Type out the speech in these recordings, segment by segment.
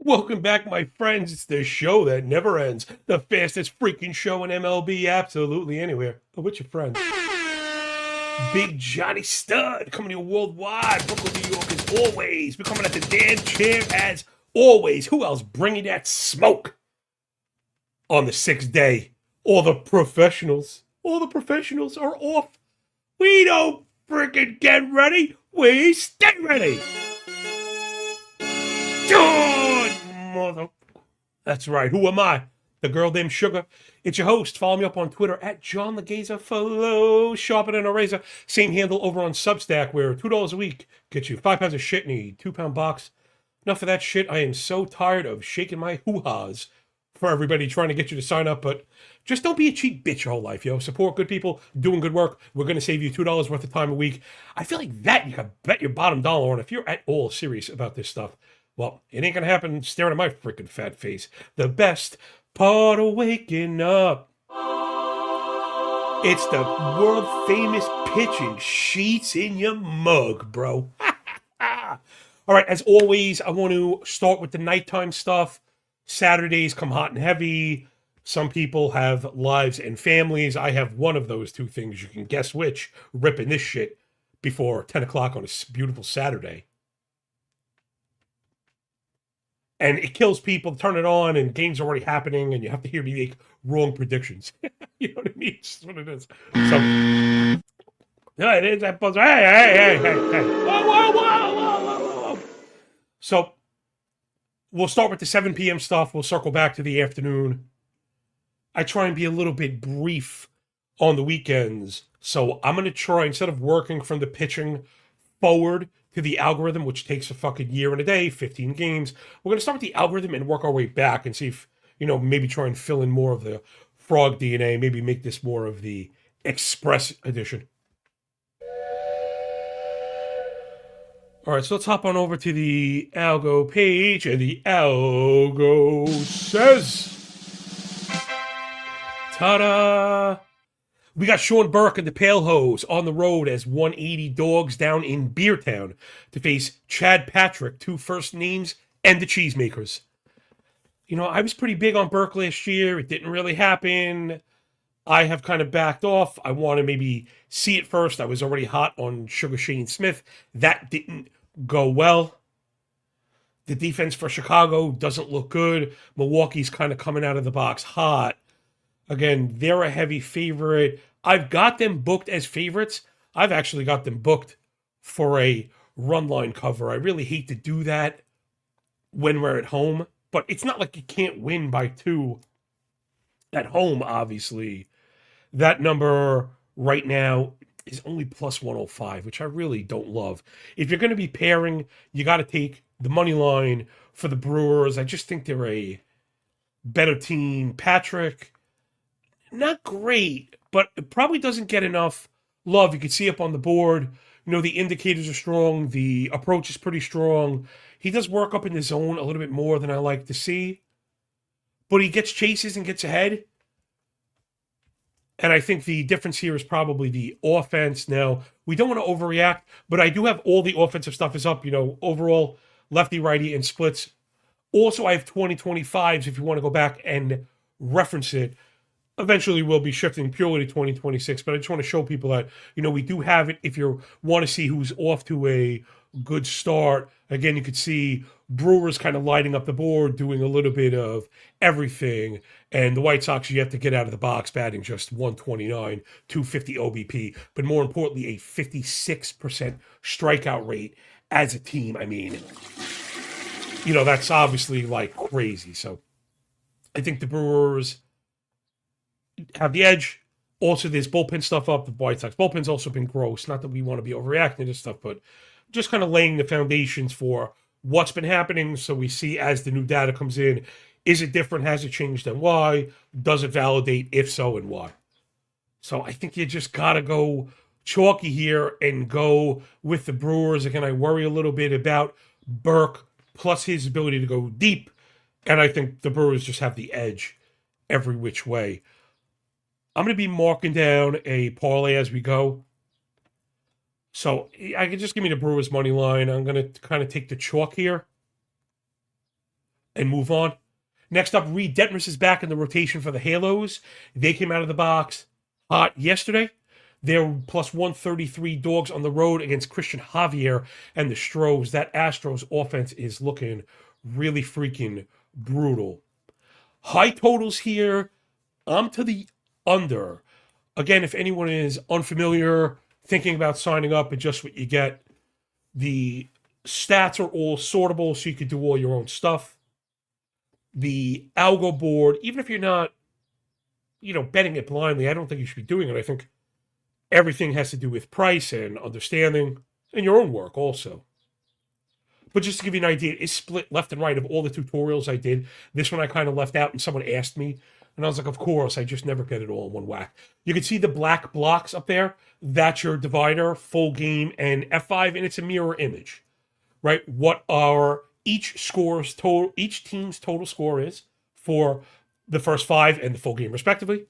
Welcome back, my friends. It's the show that never ends. The fastest freaking show in MLB, absolutely anywhere. Oh, with your friend, Big Johnny Stud, coming to you worldwide. Brooklyn, New York, as always. We're coming at the damn chair as always. Who else bringing that smoke on the sixth day? All the professionals. All the professionals are off. We don't freaking get ready. We stay ready. Mother. That's right. Who am I? The girl named Sugar. It's your host. Follow me up on Twitter at John Legazer. Follow Sharper than a Razor. Same handle over on Substack, where $2 a week gets you 5 pounds of shit in a 2-pound box. Enough of that shit. I am so tired of shaking my hoo-has for everybody trying to get you to sign up, but just don't be a cheap bitch your whole life, yo. Support good people doing good work. We're going to save you $2 worth of time a week. I feel like that you can bet your bottom dollar on if you're at all serious about this stuff. Well, it ain't gonna happen staring at my freaking fat face. The best part of waking up. It's the world famous pitching sheets in your mug, bro. All right, as always, I want to start with the nighttime stuff. Saturdays come hot and heavy. Some people have lives and families. I have one of those two things. You can guess which, ripping this shit before 10 o'clock on a beautiful Saturday. And it kills people. Turn it on, and games are already happening, and you have to hear me make wrong predictions. You know what I mean? It's what it is. So, yeah, it is that buzzer. Hey. Whoa. So, we'll start with the 7 p.m. stuff. We'll circle back to the afternoon. I try and be a little bit brief on the weekends. So, I'm going to try, instead of working from the pitching forward to the algorithm, which takes a fucking year and a day, 15 games. We're going to start with the algorithm and work our way back and see if, maybe try and fill in more of the frog DNA, maybe make this more of the express edition. All right, so let's hop on over to the algo page, and the algo says, ta-da! We got Sean Burke and the Pale Hose on the road as 180 Dogs down in Beertown to face Chad Patrick, 2 first names, and the Cheesemakers. I was pretty big on Burke last year. It didn't really happen. I have kind of backed off. I want to maybe see it first. I was already hot on Sugar Shane Smith. That didn't go well. The defense for Chicago doesn't look good. Milwaukee's kind of coming out of the box hot. Again, they're a heavy favorite. I've got them booked as favorites. I've actually got them booked for a run line cover. I really hate to do that when we're at home, but it's not like you can't win by 2 at home, obviously. That number right now is only plus 105, which I really don't love. If you're going to be pairing, you got to take the money line for the Brewers. I just think they're a better team. Patrick, not great, but it probably doesn't get enough love. You can see up on the board, the indicators are strong. The approach is pretty strong. He does work up in the zone a little bit more than I like to see, but he gets chases and gets ahead. And I think the difference here is probably the offense. Now, we don't want to overreact, but I do have all the offensive stuff is up, overall, lefty, righty, and splits. Also, I have 2025s if you want to go back and reference it. Eventually, we'll be shifting purely to 2026, but I just want to show people that, we do have it if you want to see who's off to a good start. Again, you could see Brewers kind of lighting up the board, doing a little bit of everything, and the White Sox, you have to get out of the box batting just 129, 250 OBP, but more importantly, a 56% strikeout rate as a team. I mean, that's obviously like crazy. So I think the Brewers have the edge. Also, there's bullpen stuff up. The White Sox bullpen's also been gross. Not that we want to be overreacting to stuff, but just kind of laying the foundations for what's been happening. So we see as the new data comes in, is it different? Has it changed? And why? Does it validate? If so, and why? So I think you just got to go chalky here and go with the Brewers. Again, I worry a little bit about Burke plus his ability to go deep. And I think the Brewers just have the edge every which way. I'm going to be marking down a parlay as we go. So I can just give me the Brewers money line. I'm going to kind of take the chalk here. and move on. Next up, Reed Detmers is back in the rotation for the Halos. They came out of the box hot yesterday. They're plus 133 dogs on the road against Christian Javier and the Stros. That Astros offense is looking really freaking brutal. High totals here. I'm to the under. Again, if anyone is unfamiliar, thinking about signing up, it's just what you get. The stats are all sortable, so you could do all your own stuff. The algo board, even if you're not, betting it blindly, I don't think you should be doing it. I think everything has to do with price and understanding and your own work also. But just to give you an idea, it's split left and right of all the tutorials I did. This one I kind of left out and someone asked me. And I was like, of course, I just never get it all in one whack. You can see the black blocks up there. That's your divider, full game, and F5, and it's a mirror image, right? What are each team's total score is for the first 5 and the full game, respectively.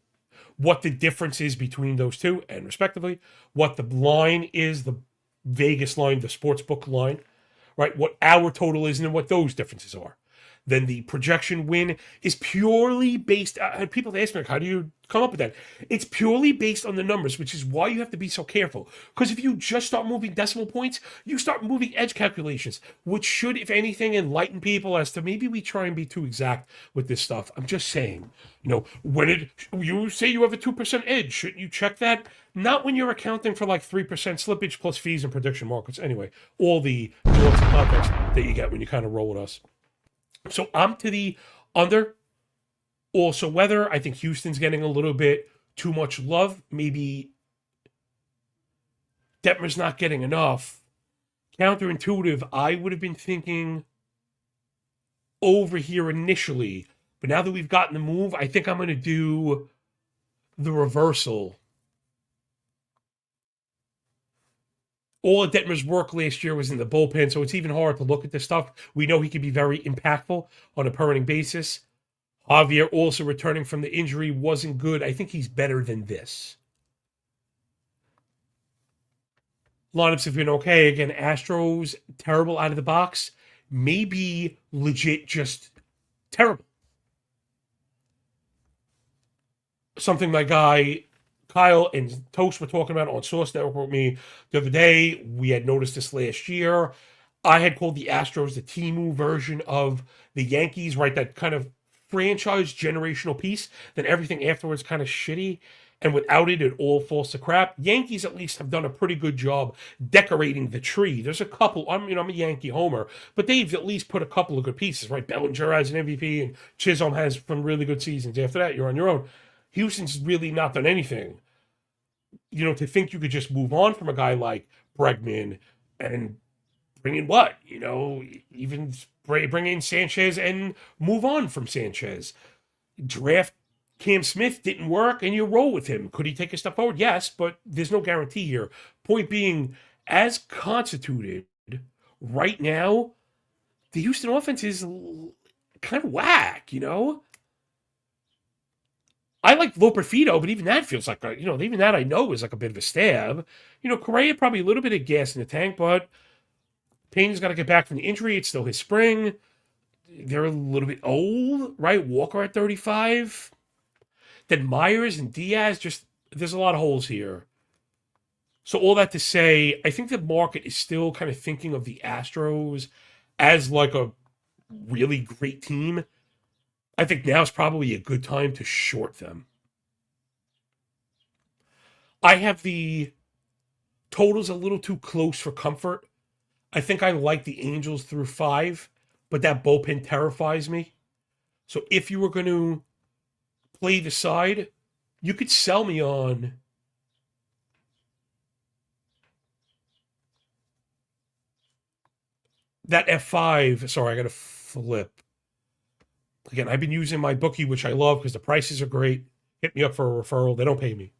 What the difference is between those two, and respectively. What the line is, the Vegas line, the sportsbook line, right? What our total is, and what those differences are. Then the projection win is purely based. I had people ask me, like, how do you come up with that? It's purely based on the numbers, which is why you have to be so careful. Because if you just start moving decimal points, you start moving edge calculations, which should, if anything, enlighten people as to maybe we try and be too exact with this stuff. I'm just saying, when you say you have a 2% edge, shouldn't you check that? Not when you're accounting for like 3% slippage plus fees and prediction markets. Anyway, all the nuance and context that you get when you kind of roll with us. So I'm to the under. Also, weather, I think Houston's getting a little bit too much love. Maybe Detmer's not getting enough. Counterintuitive, I would have been thinking over here initially. But now that we've gotten the move, I think I'm going to do the reversal. All of Detmer's work last year was in the bullpen, so it's even hard to look at this stuff. We know he can be very impactful on a per inning basis. Javier also returning from the injury wasn't good. I think he's better than this. Lineups have been okay. Again, Astros, terrible out of the box. Maybe legit just terrible. Something my guy Kyle and Toast were talking about on Source Network with me the other day. We had noticed this last year. I had called the Astros the Timu version of the Yankees, right? That kind of franchise generational piece. Then everything afterwards kind of shitty. And without it, it all falls to crap. Yankees at least have done a pretty good job decorating the tree. There's a couple. I'm a Yankee homer, but they've at least put a couple of good pieces, right? Bellinger has an MVP, and Chisholm has some really good seasons. After that, you're on your own. Houston's really not done anything. To think you could just move on from a guy like Bregman and bring in what? Even bring in Sanchez and move on from Sanchez. Draft Cam Smith didn't work, and you roll with him. Could he take a step forward? Yes, but there's no guarantee here. Point being, as constituted right now, the Houston offense is kind of whack, I like Loperfido, but even that feels like, even that I know is like a bit of a stab. Correa probably a little bit of gas in the tank, but Payne's got to get back from the injury. It's still his spring. They're a little bit old, right? Walker at 35. Then Myers and Diaz, there's a lot of holes here. So all that to say, I think the market is still kind of thinking of the Astros as like a really great team. I think now is probably a good time to short them. I have the totals a little too close for comfort. I think I like the Angels through 5, but that bullpen terrifies me. So if you were going to play the side, you could sell me on that F5. Sorry, I got to flip. Again, I've been using my bookie, which I love because the prices are great. Hit me up for a referral. They don't pay me.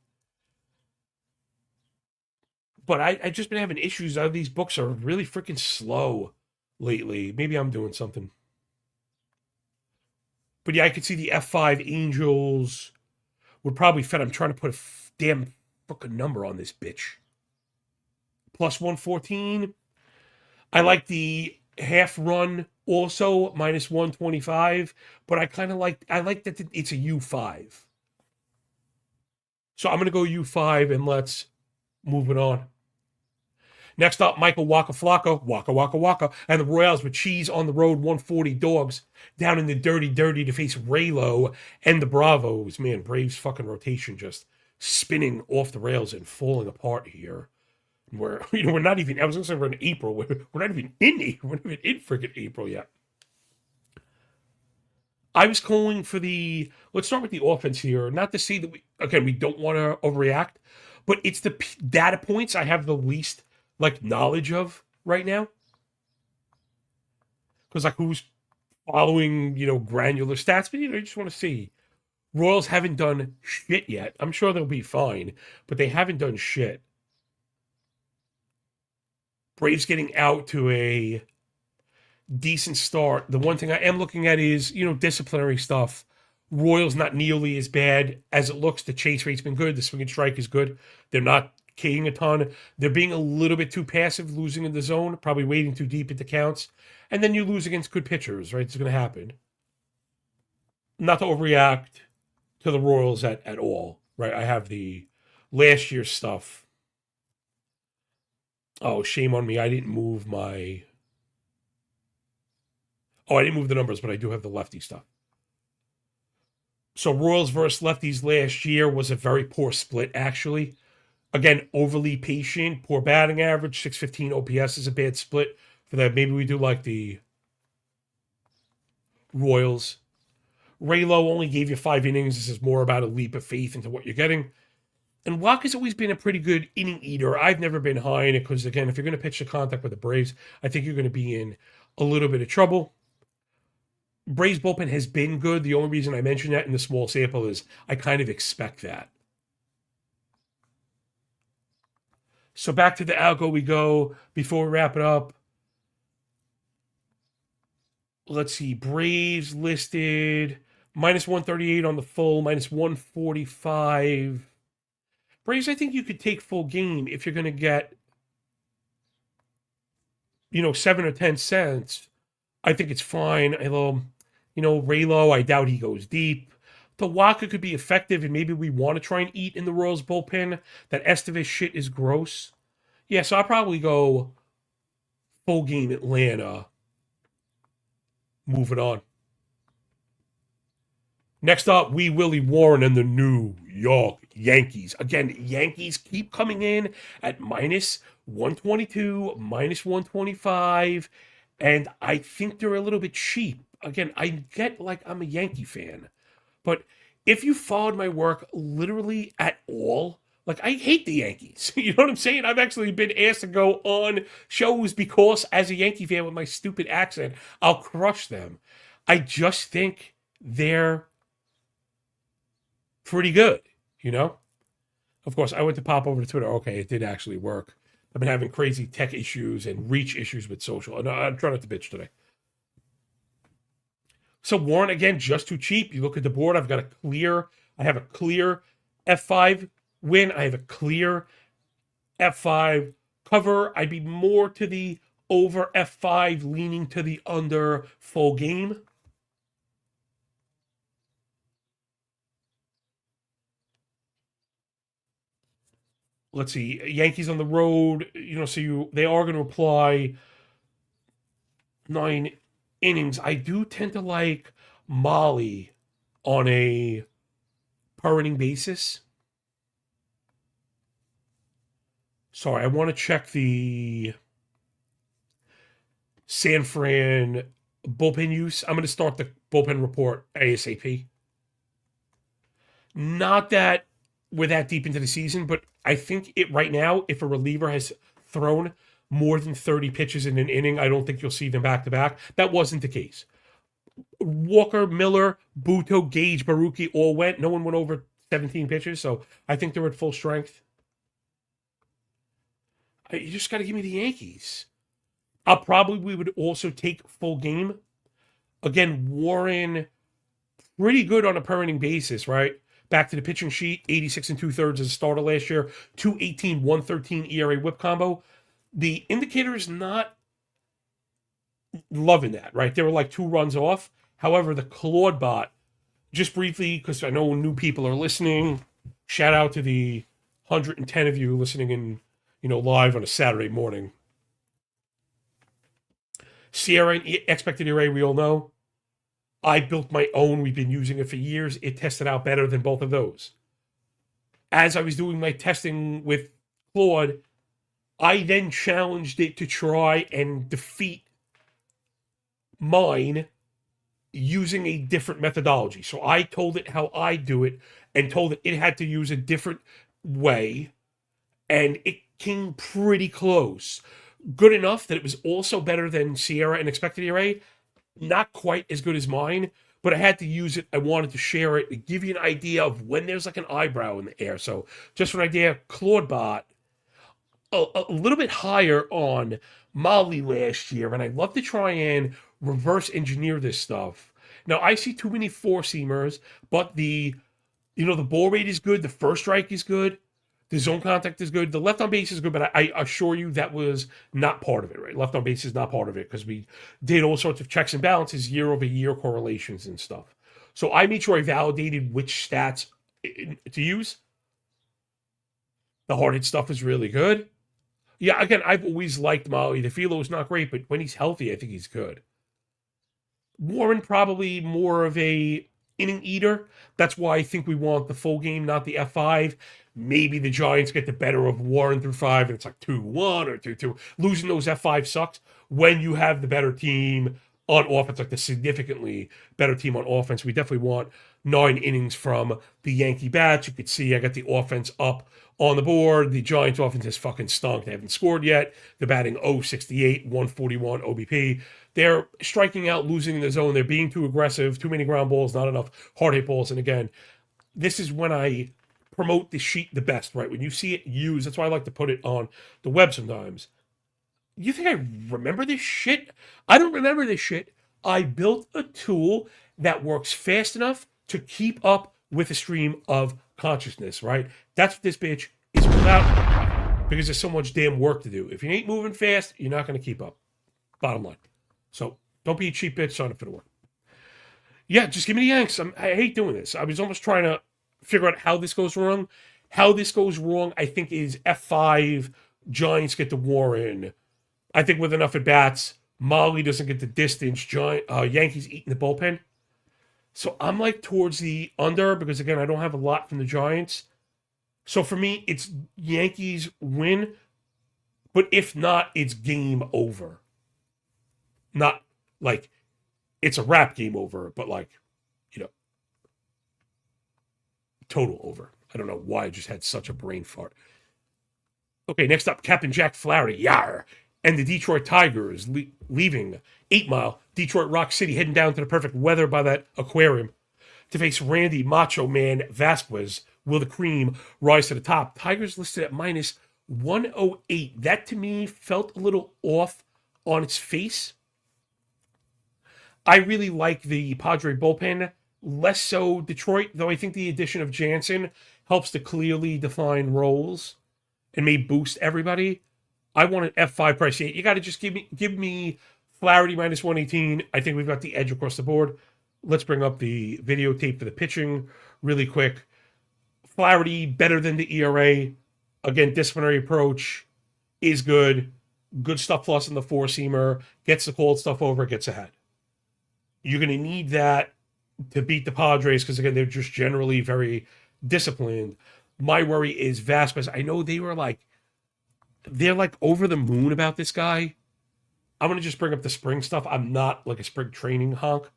But I've just been having issues. These books are really freaking slow lately. Maybe I'm doing something. But yeah, I could see the F5 Angels would probably fit. I'm trying to put a damn fucking number on this bitch. Plus 114. I like the half run also minus 125, but I like that it's a U5. So I'm gonna go U5 and let's move it on. Next up, Michael Waka Flocka, Waka Waka Waka, and the Royals with Cheese on the road, 140 dogs down in the dirty, dirty to face Raylo and the Bravos. Man, Braves fucking rotation just spinning off the rails and falling apart here. We're not even, I was gonna say we're in April. We're not even in April. We're not even in freaking April yet. I was calling for let's start with the offense here. Not to say that we don't want to overreact, but it's the data points I have the least like knowledge of right now. Because like who's following, granular stats, but you just want to see. Royals haven't done shit yet. I'm sure they'll be fine, but they haven't done shit. Braves getting out to a decent start. The one thing I am looking at is, disciplinary stuff. Royals not nearly as bad as it looks. The chase rate's been good. The swing and strike is good. They're not keying a ton. They're being a little bit too passive, losing in the zone, probably wading too deep into counts. And then you lose against good pitchers, right? It's going to happen. Not to overreact to the Royals at all, right? I have the last year's stuff. Oh, shame on me. I didn't move my. Oh, I didn't move the numbers, but I do have the lefty stuff. So Royals versus lefties last year was a very poor split, actually. Again, overly patient, poor batting average, 615 OPS is a bad split for that. Maybe we do like the Royals. Raylo only gave you 5 innings. This is more about a leap of faith into what you're getting. And Walker's always been a pretty good inning eater. I've never been high in it because, again, if you're going to pitch the contact with the Braves, I think you're going to be in a little bit of trouble. Braves bullpen has been good. The only reason I mention that in the small sample is I kind of expect that. So back to the algo we go before we wrap it up. Let's see. Braves listed minus 138 on the full, minus 145. Braves, I think you could take full game if you're going to get, 7 or 10 cents. I think it's fine. Although, Raylo, I doubt he goes deep. The Waka could be effective, and maybe we want to try and eat in the Royals bullpen. That Estevez shit is gross. Yeah, so I'll probably go full game Atlanta. Moving on. Next up, Wee Willie Warren and the New York Yankees. Again, Yankees keep coming in at minus 122, minus 125, and I think they're a little bit cheap. Again, I get like I'm a Yankee fan, but if you followed my work literally at all, like I hate the Yankees. You know what I'm saying? I've actually been asked to go on shows because as a Yankee fan with my stupid accent, I'll crush them. I just think they're pretty good, Of course, I went to pop over to Twitter. Okay, it did actually work. I've been having crazy tech issues and reach issues with social. No, I'm trying not to bitch today. So Warren, again, just too cheap. You look at the board, I have a clear F5 win. I have a clear F5 cover. I'd be more to the over F5, leaning to the under full game. Let's see, Yankees on the road, so they are going to apply 9 innings. I do tend to like Molly on a per inning basis. Sorry, I want to check the San Fran bullpen use. I'm going to start the bullpen report ASAP. Not that we're that deep into the season, but I think right now, if a reliever has thrown more than 30 pitches in an inning, I don't think you'll see them back to back. That wasn't the case. Walker, Miller, Buto, Gage, Baruki all went. No one went over 17 pitches, so I think they're at full strength. You just got to give me the Yankees. We would also take full game. Again, Warren, pretty good on a per inning basis, right? Back to the pitching sheet, 86 and 2/3 as a starter last year, 2.18, 1.13 ERA whip combo. The indicator is not Loving that, right? They were like 2 runs off. However, the Claude bot, just briefly, because I know new people are listening, shout out to the 110 of you listening in, live on a Saturday morning. Sierra and expected array, we all know. I built my own. We've been using it for years. It tested out better than both of those. As I was doing my testing with Claude, I then challenged it to try and defeat mine using a different methodology. So I told it how I do it and told it it had to use a different way, and it came pretty close. Good enough that it was also better than Sierra and expected array. Not quite as good as mine, but I had to use it. I wanted to share it to give you an idea of when there's like an eyebrow in the air. So just for an idea, Claudebot, a little bit higher on Molly last year, and I'd love to try and reverse engineer this stuff. Now I see too many four-seamers, but the ball rate is good, the first strike is good, the zone contact is good, the left on base is good, but I assure you that was not part of it, right? Left on base is not part of it because we did all sorts of checks and balances, year-over-year correlations and stuff. So I made sure I validated which stats to use. The hard hit stuff is really good. Yeah, again, I've always liked Molly. The Philo is not great, but when he's healthy, I think he's good. Warren probably more of a inning eater. That's why I think we want the full game, not the F5. Maybe the Giants get the better of Warren through 5, and it's like 2-1 or 2-2. Losing those F5 sucks when you have the better team on offense, like the significantly better team on offense. We definitely want 9 innings from the Yankee bats. You could see I got the offense up on the board. The Giants offense has fucking stunk. They haven't scored yet. They're batting 0.68, 141 OBP. They're striking out, losing in the zone. They're being too aggressive, too many ground balls, not enough hard hit balls. And again, this is when I promote the sheet the best, right? When you see it used, that's why I like to put it on the web sometimes. You think I remember this shit? I don't remember this shit. I built a tool that works fast enough to keep up with the stream of consciousness, right? That's what this bitch is about, because there's so much damn work to do. If you ain't moving fast, you're not going to keep up. Bottom line. So don't be a cheap bitch, sign up for the work. Yeah, just give me the Yanks. I hate doing this. I was almost trying to figure out how this goes wrong. How this goes wrong, I think, is F5, Giants get the Warren. I think with enough at bats, Molly doesn't get the distance. Yankees eating the bullpen. So I'm like towards the under because, again, I don't have a lot from the Giants. So for me, it's Yankees win. But if not, it's game over. Not like it's a wrap game over, but like, total over. I don't know why I just had such a brain fart. Okay, next up, Captain Jack Flaherty, yar, and the Detroit Tigers leaving 8 Mile, Detroit Rock City, heading down to the perfect weather by that aquarium to face Randy Macho Man Vasquez. Will the cream rise to the top? Tigers listed at minus 108. That to me felt a little off on its face. I really like the Padre bullpen. Less so Detroit, though I think the addition of Jansen helps to clearly define roles and may boost everybody. I want an F5 price 8. You got to just give me Flaherty minus 118. I think we've got the edge across the board. Let's bring up the videotape for the pitching really quick. Flaherty better than the ERA. Again, disciplinary approach is good. Good stuff plus in the four-seamer. Gets the cold stuff over, gets ahead. You're going to need that to beat the Padres because, again, they're just generally very disciplined. My worry is Vasquez. I know they're like over the moon about this guy. I'm going to just bring up the spring stuff. I'm not like a spring training honk,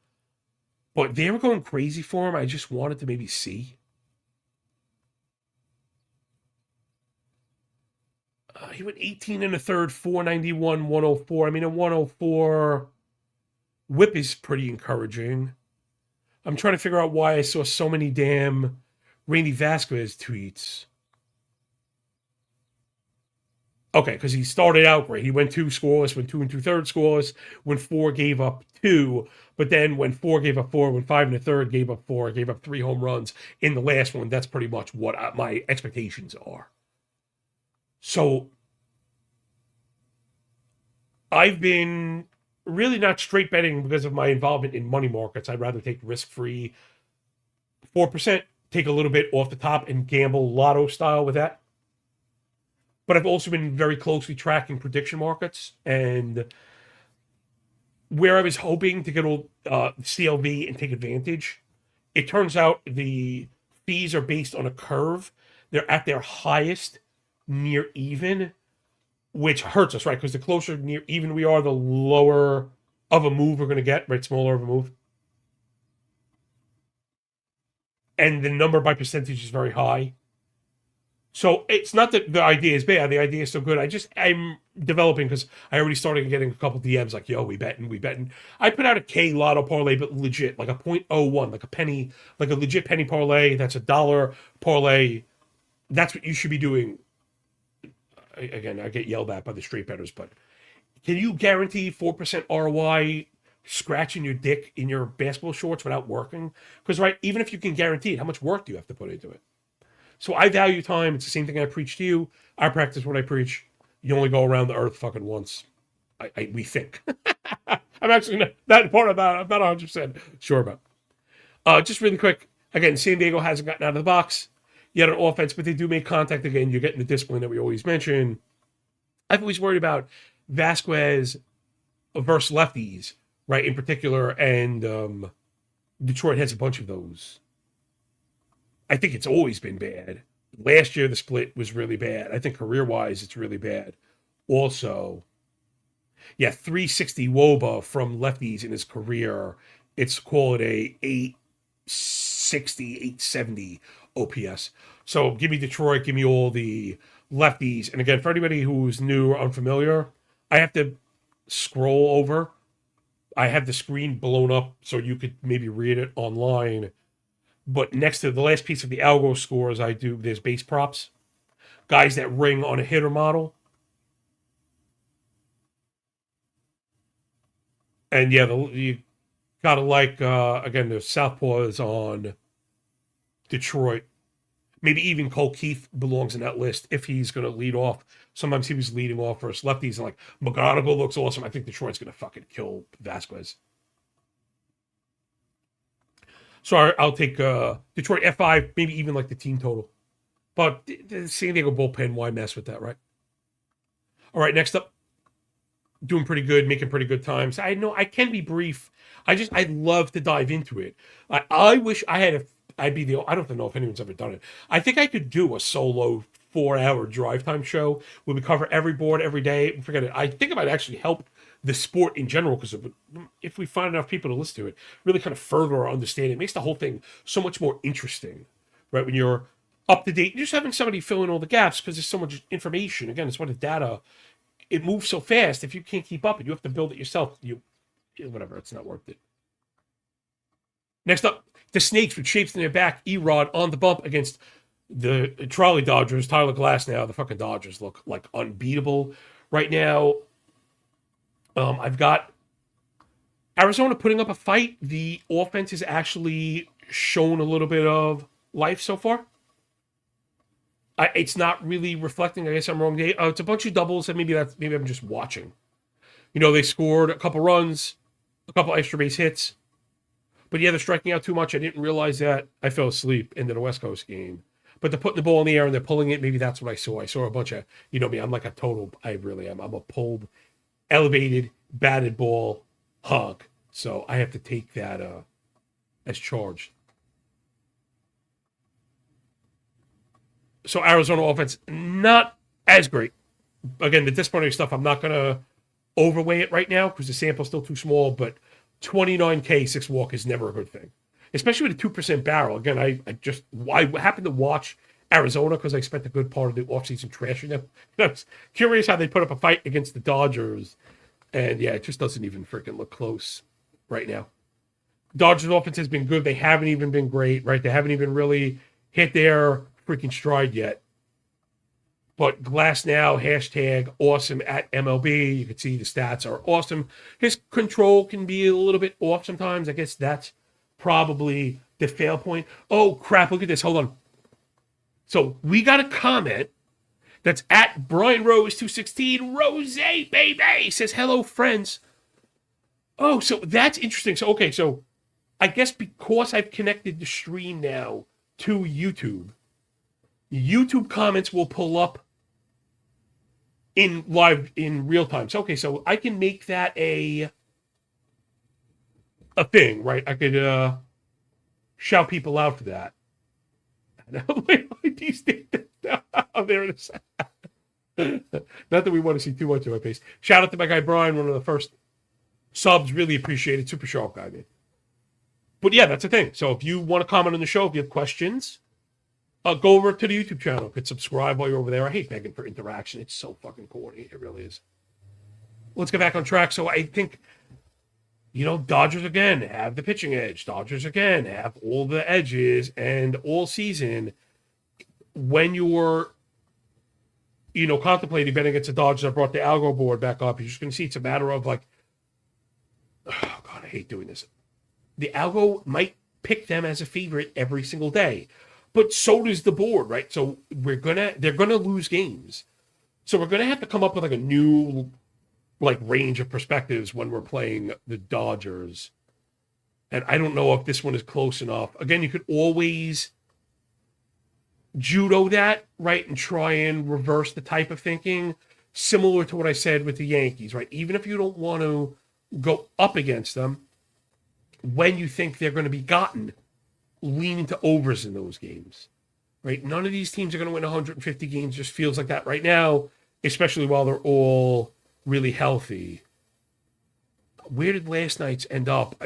but they were going crazy for him. I just wanted to maybe see. He went 18 and a third, 491, 104. I mean, a 104 whip is pretty encouraging. I'm trying to figure out why I saw so many damn Randy Vasquez tweets. Okay, because he started out great. He went 2 scoreless, went 2 2/3 scoreless, when 4 gave up 2. But then when 4 gave up 4, when 5 1/3 gave up 4, gave up 3 home runs in the last one. That's pretty much what my expectations are. So I've been really not straight betting because of my involvement in money markets. I'd rather take risk-free 4%, take a little bit off the top and gamble lotto style with that. But I've also been very closely tracking prediction markets, and where I was hoping to get old CLV and take advantage, it turns out the fees are based on a curve. They're at their highest near even, which hurts us, right? Because the closer near even we are, the lower of a move we're going to get, right? Smaller of a move. And the number by percentage is very high. So it's not that the idea is bad. The idea is so good. I'm developing because I already started getting a couple DMs like, yo, we betting, we betting. I put out a K lotto parlay, but legit, like a .01, like a penny, like a legit penny parlay. That's $1 parlay. That's what you should be doing. Again, I get yelled at by the straight bettors, but can you guarantee 4% ROI scratching your dick in your basketball shorts without working? Because, right, even if you can guarantee it, how much work do you have to put into it? So I value time. It's the same thing I preach to you. I practice what I preach. You only go around the earth fucking once. We think. I'm actually not part of that. I'm not 100% sure about. Just really quick. Again, San Diego hasn't gotten out of the box yet on offense, but they do make contact again. You're getting the discipline that we always mention. I've always worried about Vasquez versus lefties, right, in particular, and Detroit has a bunch of those. I think it's always been bad. Last year, the split was really bad. I think career-wise, it's really bad. Also, yeah, 360 WOBA from lefties in his career. It's called a 860, 870 OPS. So give me Detroit, give me all the lefties. And again, for anybody who's new or unfamiliar, I have to scroll over. I have the screen blown up so you could maybe read it online. But next to the last piece of the algo scores, there's base props, guys that ring on a hitter model. And yeah, you gotta like, again, the southpaws on Detroit. Maybe even Cole Keith belongs in that list if he's going to lead off. Sometimes he was leading off versus lefties, and like McGonigal looks awesome. I think Detroit's going to fucking kill Vasquez. So I'll take Detroit F5, maybe even like the team total. But the San Diego bullpen, why mess with that, right? All right, next up, doing pretty good, making pretty good times. I know I can be brief. I'd love to dive into it. I wish I had I don't know if anyone's ever done it. I think I could do a solo 4-hour drive time show where we cover every board every day. Forget it. I think it might actually help the sport in general, because if we find enough people to listen to it, really kind of further our understanding. It makes the whole thing so much more interesting, right? When you're up to date, just having somebody fill in all the gaps because there's so much information. Again, it's what the data, it moves so fast. If you can't keep up and you have to build it yourself, whatever, it's not worth it. Next up, the Snakes with shapes in their back, Erod on the bump against the Trolley Dodgers. Tyler Glass now. The fucking Dodgers look like unbeatable right now. I've got Arizona putting up a fight. The offense has actually shown a little bit of life so far. It's not really reflecting. I guess I'm wrong. It's a bunch of doubles, and maybe I'm just watching. They scored a couple runs, a couple extra base hits. But yeah, they're striking out too much. I didn't realize that. I fell asleep into the West Coast game. But they're putting the ball in the air and they're pulling it. Maybe that's what I saw. I saw a bunch of, me, I'm like a total, I really am. I'm a pulled, elevated, batted ball hog. So I have to take that as charged. So Arizona offense, not as great. Again, the disappointing stuff, I'm not going to overweigh it right now because the sample's still too small, but 29K 6 walk is never a good thing, especially with a 2% barrel. Again, I happened to watch Arizona because I spent a good part of the offseason trashing them. I was curious how they put up a fight against the Dodgers, and yeah, it just doesn't even freaking look close right now. Dodgers offense has been good. They haven't even been great, right? They haven't even really hit their freaking stride yet. But Glass now, hashtag awesome at MLB. You can see the stats are awesome. His control can be a little bit off sometimes. I guess that's probably the fail point. Oh, crap. Look at this. Hold on. So we got a comment that's at Brian Rose 216. Rose, baby, says, hello, friends. Oh, so that's interesting. So, okay, so I guess because I've connected the stream now to YouTube, YouTube comments will pull up in live in real time. So, okay, so I can make that a thing, right? I could shout people out for that. Oh, there it is. Not that we want to see too much of my face. Shout out to my guy Brian, one of the first subs. Really appreciate it. Super sharp guy, man. But yeah, that's the thing. So if you want to comment on the show, if you have questions, go over to the YouTube channel. Could subscribe while you're over there. I hate begging for interaction. It's so fucking corny. It really is. Let's get back on track. So I think, Dodgers again have the pitching edge. Dodgers again have all the edges, and all season, when you're, contemplating betting against the Dodgers, I brought the algo board back up. You're just going to see it's a matter of like, oh God, I hate doing this. The algo might pick them as a favorite every single day, but so does the board, right? So they're gonna lose games. So we're gonna have to come up with like a new range of perspectives when we're playing the Dodgers. And I don't know if this one is close enough. Again, you could always judo that, right, and try and reverse the type of thinking, similar to what I said with the Yankees, right? Even if you don't want to go up against them, when you think they're going to be gotten, lean into overs in those games, right? None of these teams are going to win 150 games. Just feels like that right now, especially while they're all really healthy. Where did last night's end up?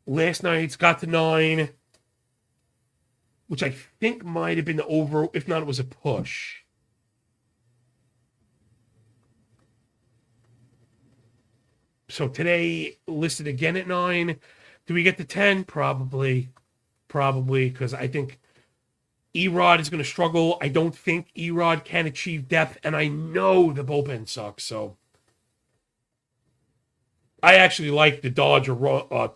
Last night's got to 9, which I think might have been the over. If not, it was a push. So today listed again at 9. Do we get to 10? Probably, because I think Erod is going to struggle. I don't think Erod can achieve depth, and I know the bullpen sucks. So I actually like the Dodger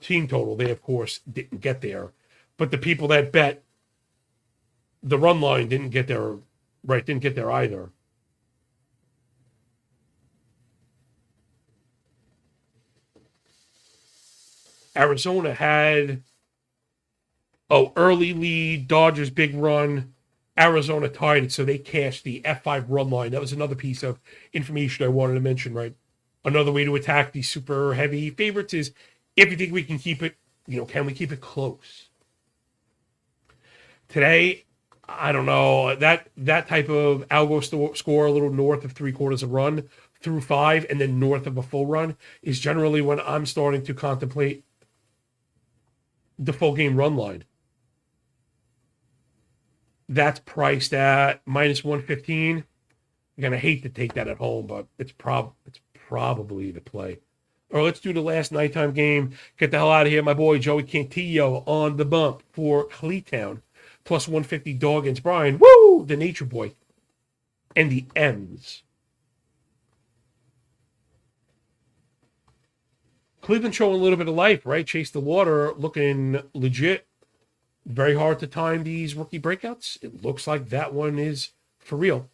team total. They, of course, didn't get there, but the people that bet the run line didn't get there. Right, didn't get there either. Arizona had early lead, Dodgers big run, Arizona tied it, so they cashed the F5 run line. That was another piece of information I wanted to mention, right? Another way to attack these super heavy favorites is if you think we can keep it, can we keep it close? Today, I don't know, that type of algo score a little north of 3/4 a run through 5 and then north of a full run is generally when I'm starting to contemplate the full game run line. That's priced at minus 115. Again, I hate to take that at home, but it's probably the play. Or let's do the last nighttime game. Get the hell out of here. My boy Joey Cantillo on the bump for Cleatown. Plus 150 dog against Brian. Woo! The nature boy. And the M's. Cleveland showing a little bit of life, right? Chase the water, looking legit. Very hard to time these rookie breakouts. It looks like that one is for real.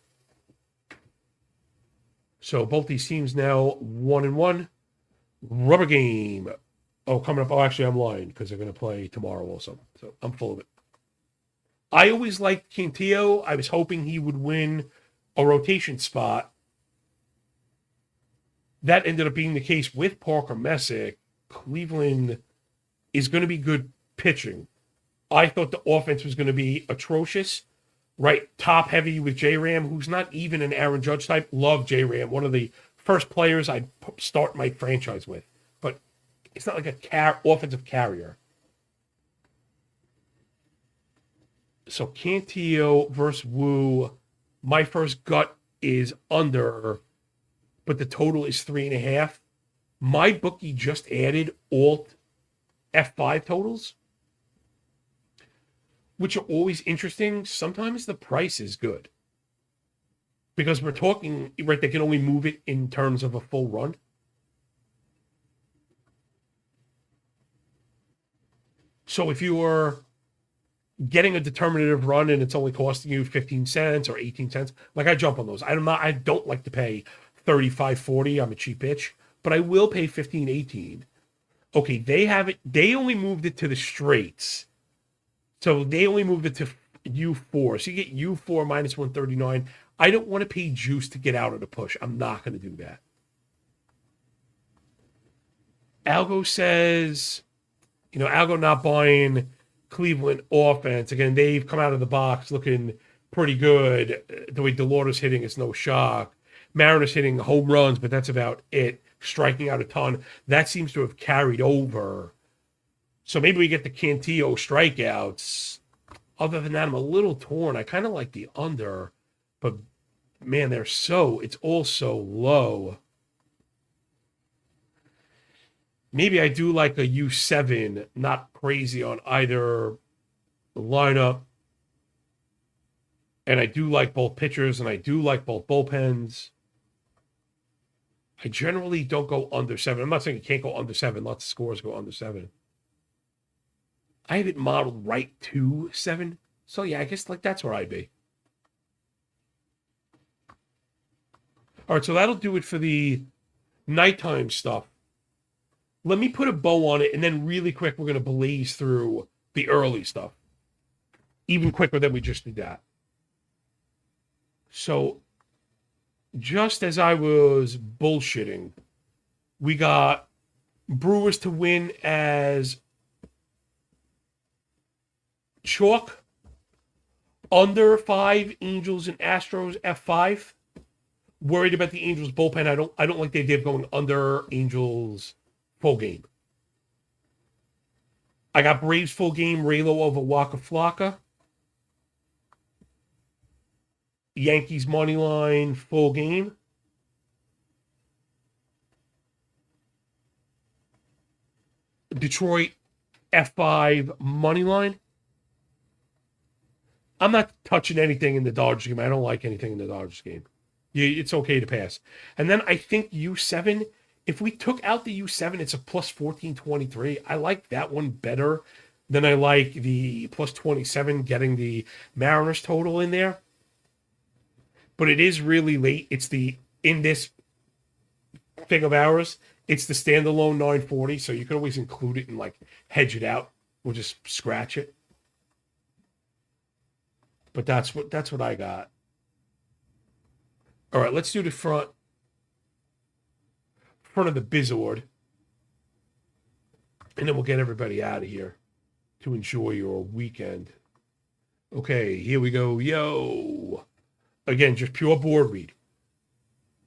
So both these teams now 1-1. Rubber game. Oh, coming up. Oh, actually, I'm lying because they're going to play tomorrow also. So I'm full of it. I always liked Quintillo. I was hoping he would win a rotation spot. That ended up being the case with Parker Messick. Cleveland is going to be good pitching. I thought the offense was going to be atrocious. Right, top heavy with J-Ram, who's not even an Aaron Judge type. Love J-Ram, one of the first players I'd start my franchise with. But it's not like a offensive carrier. So Cantillo versus Wu. My first gut is under, but the total is 3.5. My bookie just added alt F5 totals, which are always interesting. Sometimes the price is good because we're talking, right, they can only move it in terms of a full run. So if you are getting a determinative run and it's only costing you 15 cents or 18 cents, like I jump on those. I don't like to pay 35, 40. I'm a cheap bitch, but I will pay 15-18. Okay, they have it. They only moved it to the straights. So they only moved it to U4. So you get U4 minus 139. I don't want to pay juice to get out of the push. I'm not going to do that. Algo says, Algo not buying Cleveland offense. Again, they've come out of the box looking pretty good. The way Delorto's hitting is no shock. Mariners hitting home runs, but that's about it. Striking out a ton. That seems to have carried over. So maybe we get the Cantillo strikeouts. Other than that, I'm a little torn. I kind of like the under, but man, it's all so low. Maybe I do like a U7, not crazy on either lineup. And I do like both pitchers, and I do like both bullpens. I generally don't go under 7. I'm not saying you can't go under 7. Lots of scores go under 7. I have it modeled right to 7. So, yeah, I guess that's where I'd be. All right, so that'll do it for the nighttime stuff. Let me put a bow on it, and then really quick, we're going to blaze through the early stuff. Even quicker than we just did that. So, just as I was bullshitting, we got Brewers to win as chalk, under 5, Angels and Astros F5. Worried about the Angels bullpen. I don't like the idea of going under Angels full game. I got Braves full game, Raylo over Waka Flocka. Yankees money line full game. Detroit F5 money line. I'm not touching anything in the Dodgers game. I don't like anything in the Dodgers game. It's okay to pass. And then I think U7, if we took out the U7, it's a plus 1423. I like that one better than I like the plus 27 getting the Mariners total in there. But it is really late. In this thing of ours, it's the standalone 940, so you can always include it and hedge it out. We'll just scratch it. But that's what I got. All right, let's do the front of the Bizord. And then we'll get everybody out of here to enjoy your weekend. Okay, here we go. Yo. Again, just pure board read.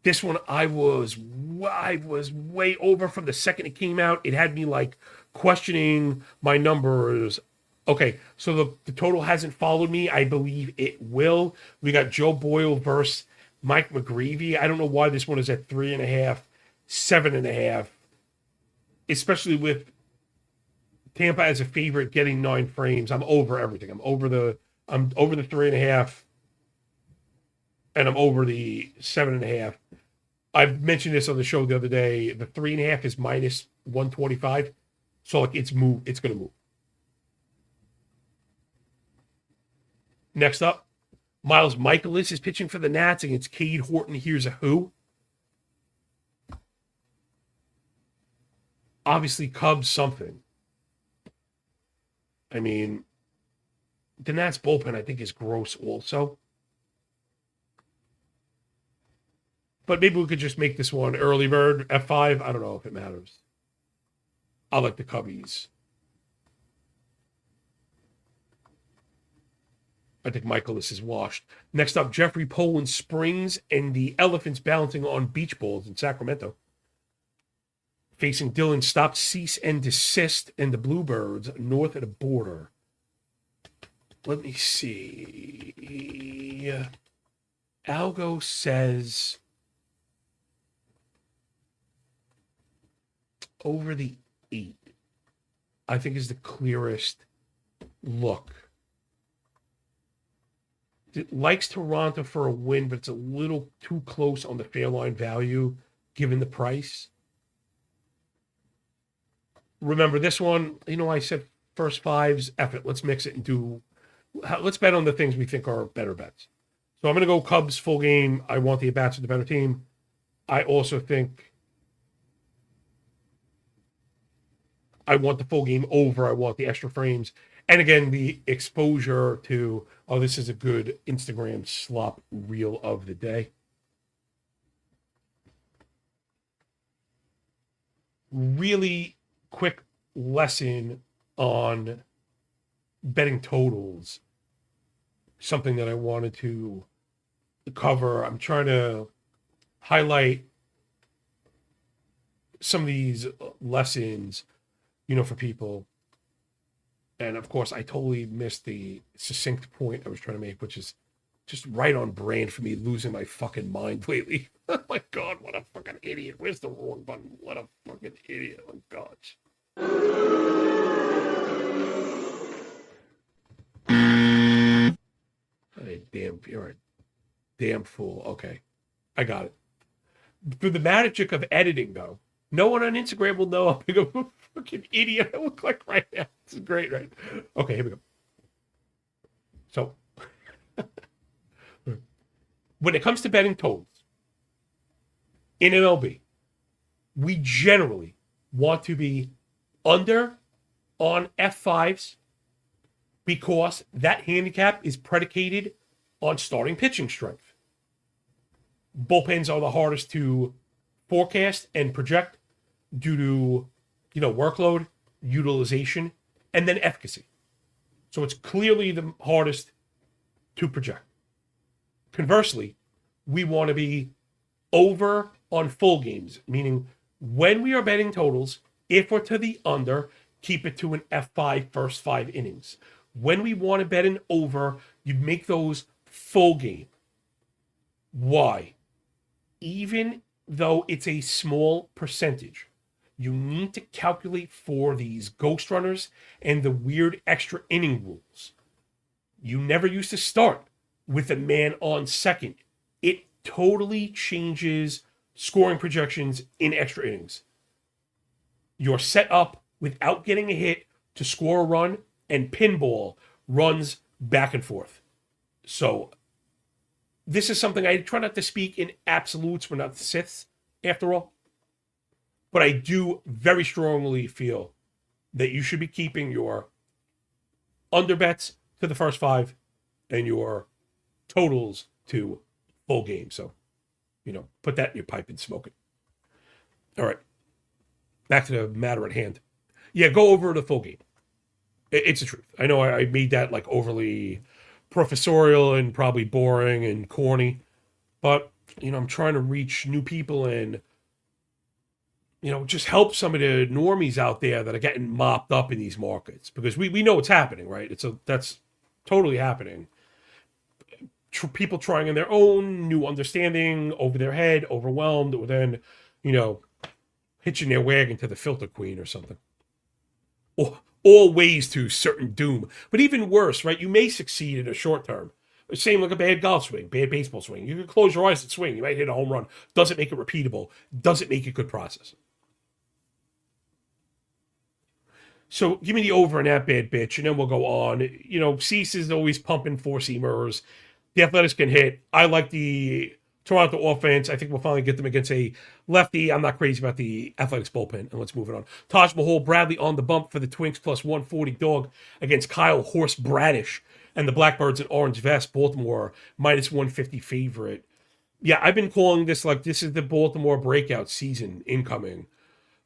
This one I was way over from the second it came out. It had me questioning my numbers. Okay, so the total hasn't followed me. I believe it will. We got Joe Boyle versus Mike McGreevy. I don't know why this one is at 3.5, 7.5, especially with Tampa as a favorite getting 9 frames. I'm over everything. I'm over the 3.5. And I'm over the 7.5. I mentioned this on the show the other day. The 3.5 is minus 125. So it's going to move. Next up, Miles Michaelis is pitching for the Nats against Cade Horton. Here's a who. Obviously, Cubs something. I mean, the Nats bullpen, I think, is gross also. But maybe we could just make this one early bird, F5. I don't know if it matters. I like the Cubbies. I think Michaelis is washed. Next up, Jeffrey Poland Springs and the Elephants balancing on beach balls in Sacramento. Facing Dylan Stop, cease and desist, and the Bluebirds north of the border. Let me see. Algo says over the 8, I think is the clearest look. It likes Toronto for a win, but it's a little too close on the fair line value given the price. Remember this one, I said first 5s, F it. Let's mix it and let's bet on the things we think are better bets. So I'm going to go Cubs full game. I want the at-bats of the better team. I also think I want the full game over. I want the extra frames. And again, the exposure to, oh, this is a good Instagram slop reel of the day. Really quick lesson on betting totals. Something that I wanted to cover. I'm trying to highlight some of these lessons, for people. And of course, I totally missed the succinct point I was trying to make, which is just right on brand for me, losing my fucking mind lately. Oh my God, what a fucking idiot. Where's the wrong button? What a fucking idiot. Oh gosh. You're a damn fool. Okay, I got it. Through the magic of editing, though, no one on Instagram will know how big of a fucking idiot I look like right now. This is great, right? Okay, here we go. So, when it comes to betting totals in MLB, we generally want to be under on F5s because that handicap is predicated on starting pitching strength. Bullpens are the hardest to forecast and project due to, workload, utilization, and then efficacy. So it's clearly the hardest to project. Conversely, we want to be over on full games, meaning when we are betting totals, if we're to the under, keep it to an F5 first 5 innings. When we want to bet an over, you make those full game. Why? Even though it's a small percentage, you need to calculate for these ghost runners and the weird extra inning rules. You never used to start with a man on second. It totally changes scoring projections in extra innings. You're set up without getting a hit to score a run, and pinball runs back and forth. So this is something I try not to speak in absolutes. We're not Siths, after all. But I do very strongly feel that you should be keeping your under bets to the first 5 and your totals to full game. So, put that in your pipe and smoke it. All right. Back to the matter at hand. Yeah, go over the full game. It's the truth. I know I made that like overly professorial and probably boring and corny, but I'm trying to reach new people and just help some of the normies out there that are getting mopped up in these markets, because we know it's happening, right? That's totally happening. People trying in their own new understanding, over their head, overwhelmed, or then hitching their wagon to the filter queen or something. All ways to certain doom. But even worse, right? You may succeed in a short term. Same like a bad golf swing, bad baseball swing. You can close your eyes and swing. You might hit a home run. Doesn't make it repeatable. Doesn't make it good process. So give me the over on that bad bitch, and then we'll go on. Cease is always pumping 4-seamers. The Athletics can hit. I like the Toronto offense. I think we'll finally get them against a lefty. I'm not crazy about the Athletics bullpen. And let's move it on. Taj Mahal Bradley on the bump for the Twinks plus 140 dog against Kyle Horse Bradish and the Blackbirds in orange vest. Baltimore minus 150 favorite. Yeah, I've been calling this like this is the Baltimore breakout season incoming.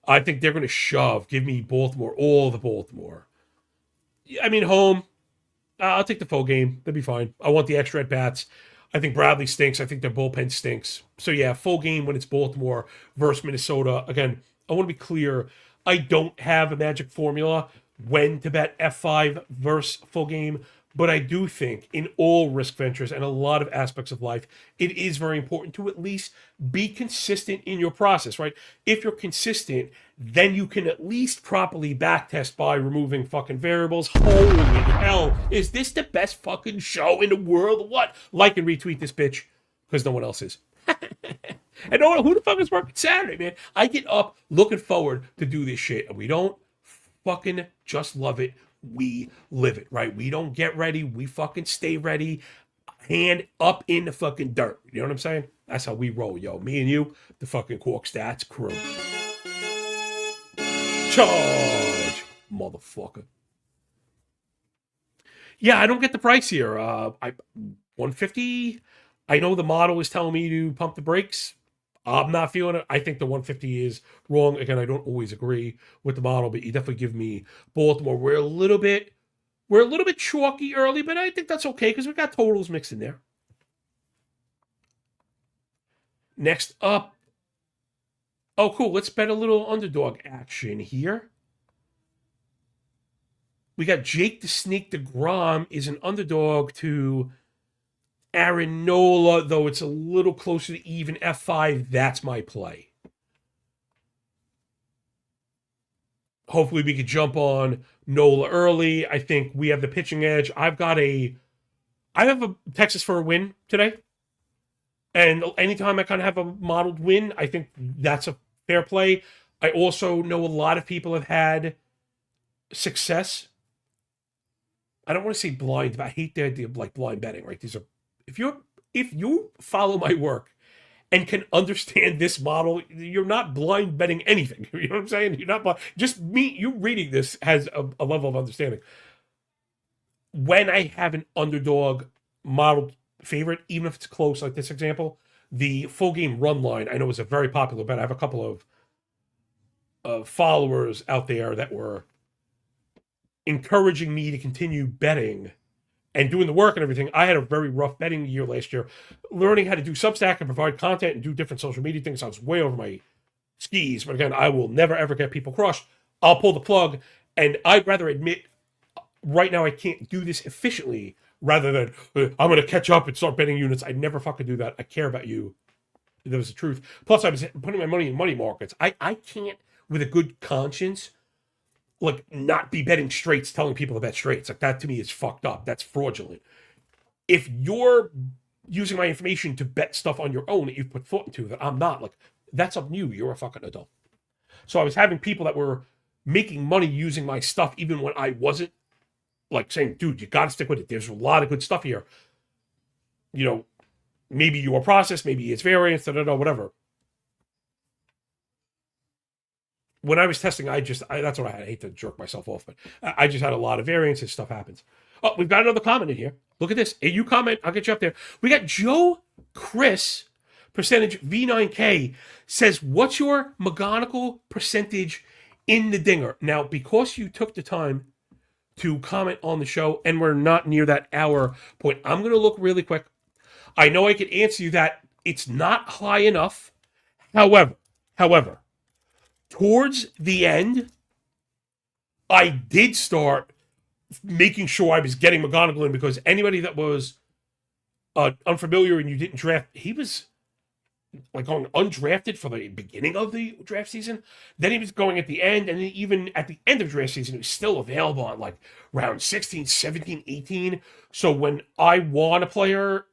I think they're going to shove. Give me Baltimore, all the Baltimore. I mean, home. I'll take the full game. They'll be fine. I want the extra at bats. I think Bradley stinks. I think their bullpen stinks. So yeah, full game when it's Baltimore versus Minnesota. Again, I want to be clear. I don't have a magic formula when to bet F5 versus full game, but I do think in all risk ventures and a lot of aspects of life, it is very important to at least be consistent in your process, right? If you're consistent, then you can at least properly backtest by removing fucking variables. Holy hell, is this the best fucking show in the world? What? Like and retweet this bitch, because no one else is. And no one, who the fuck is working Saturday, man? I get up looking forward to do this shit, and we don't fucking just love it. We live it, right? We don't get ready. We fucking stay ready. Hand up in the fucking dirt. You know what I'm saying? That's how we roll, yo. Me and you, the fucking Corked Stats crew. Charge! Motherfucker. Yeah, I don't get the price here. 150. I know the model is telling me to pump the brakes. I'm not feeling it. I think the 150 is wrong. Again, I don't always agree with the model, but you definitely give me Baltimore. We're a little bit chalky early, but I think that's okay because we got totals mixed in there. Next up, oh cool. Let's bet a little underdog action here. We got Jake the Snake DeGrom is an underdog to Aaron Nola, though it's a little closer to even F5. That's my play. Hopefully we could jump on Nola early. I think we have the pitching edge. I have a Texas for a win today. And anytime I kind of have a modeled win, I think that's a fair play. I also know a lot of people have had success. I don't want to say blind, but I hate the idea of like blind betting, right? These are if you follow my work and can understand this model, you're not blind betting anything. You know what I'm saying? You're not blind. Just you reading this has a level of understanding. When I have an underdog modeled favorite, even if it's close, like this example, the full game run line I know is a very popular bet. I have a couple of followers out there that were encouraging me to continue betting and doing the work and everything. I had a very rough betting year last year, learning how to do Substack and provide content and do different social media things. I was way over my skis, but again, I will never ever get people crushed. I'll pull the plug, and I'd rather admit right now I can't do this efficiently rather than I'm going to catch up and start betting units. I never fucking do that. I care about you. That was the truth. Plus, I was putting my money in money markets. I can't, with a good conscience, like not be betting straights, telling people to bet straights. Like that to me is fucked up. That's fraudulent. If you're using my information to bet stuff on your own that you've put thought into that I'm not, like that's up to you. You're a fucking adult. So I was having people that were making money using my stuff even when I wasn't, like saying, dude, you got to stick with it. There's a lot of good stuff here. You know, maybe your process, maybe it's variance, whatever. When I was testing, that's what I had. I hate to jerk myself off, but I just had a lot of variances. Stuff happens. Oh, we've got another comment in here. Look at this. Hey, you comment, I'll get you up there. We got Joe Chris, percentage V9K, says, what's your McGonagall percentage in the dinger? Now, because you took the time to comment on the show, and we're not near that hour point, I'm going to look really quick. I know I could answer you that it's not high enough. However, towards the end, I did start making sure I was getting McGonagall in, because anybody that was unfamiliar and you didn't draft, he was like going undrafted for the beginning of the draft season. Then he was going at the end, and then even at the end of draft season, he was still available on like round 16, 17, 18. So when I want a player,